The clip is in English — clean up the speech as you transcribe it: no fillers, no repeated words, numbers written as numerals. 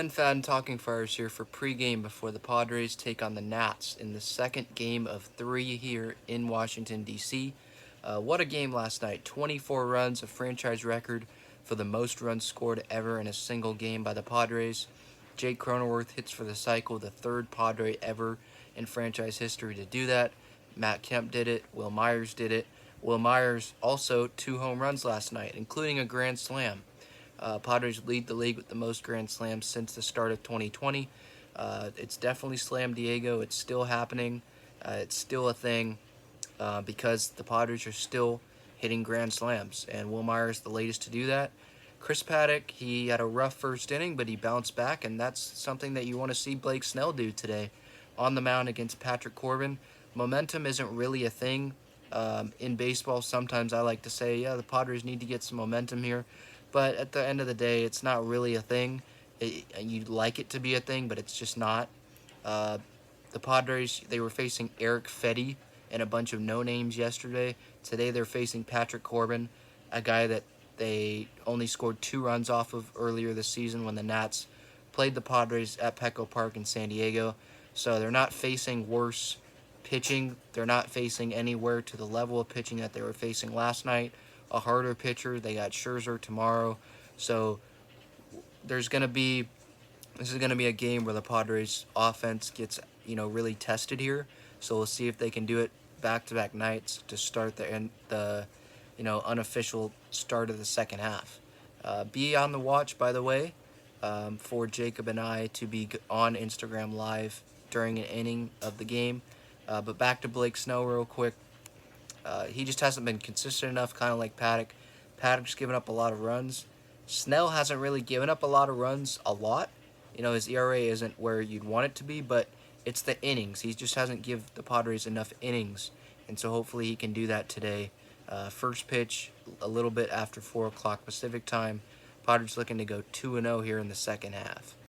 And Fadden talking Fires here for pregame before the Padres take on the Nats in the second game of 3 here in Washington, D.C. What a game last night. 24 runs, a franchise record for the most runs scored ever in a single game by the Padres. Jake Cronenworth hits for the cycle, the third Padre ever in franchise history to do that. Matt Kemp did it. Will Myers did it. Will Myers also 2 home runs last night, including a grand slam. Padres lead the league with the most grand slams since the start of 2020. It's definitely Slam Diego. It's still happening. It's still a thing because the Padres are still hitting grand slams, and Will Myers the latest to do that. Chris Paddock, he had a rough first inning, but he bounced back, and that's something that you want to see Blake Snell do today on the mound against Patrick Corbin. Momentum isn't really a thing in baseball. Sometimes I like to say, yeah, the Padres need to get some momentum here, but at the end of the day, it's not really a thing. You'd like it to be a thing, but it's just not. Uh, the Padres, they were facing Eric Fetty and a bunch of no-names yesterday. Today they're facing Patrick Corbin, a guy that they only scored 2 runs off of earlier this season when the Nats played the Padres at Petco Park in San Diego. So they're not facing worse pitching. They're not facing anywhere to the level of pitching that they were facing last night. A harder pitcher. They got Scherzer tomorrow. So there's going to be this is going to be a game where the Padres offense gets, really tested here. So we'll see if they can do it back-to-back nights to start the unofficial start of the second half. Be on the watch, by the way, for Jacob and I to be on Instagram Live during an inning of the game. But back to Blake Snell real quick. He just hasn't been consistent enough, kind of like Paddock. Paddock's given up a lot of runs. Snell hasn't really given up a lot of runs a lot. His ERA isn't where you'd want it to be, but it's the innings. He just hasn't given the Padres enough innings, and so hopefully he can do that today. First pitch, a little bit after 4 o'clock Pacific time. Padres looking to go 2-0 here in the second half.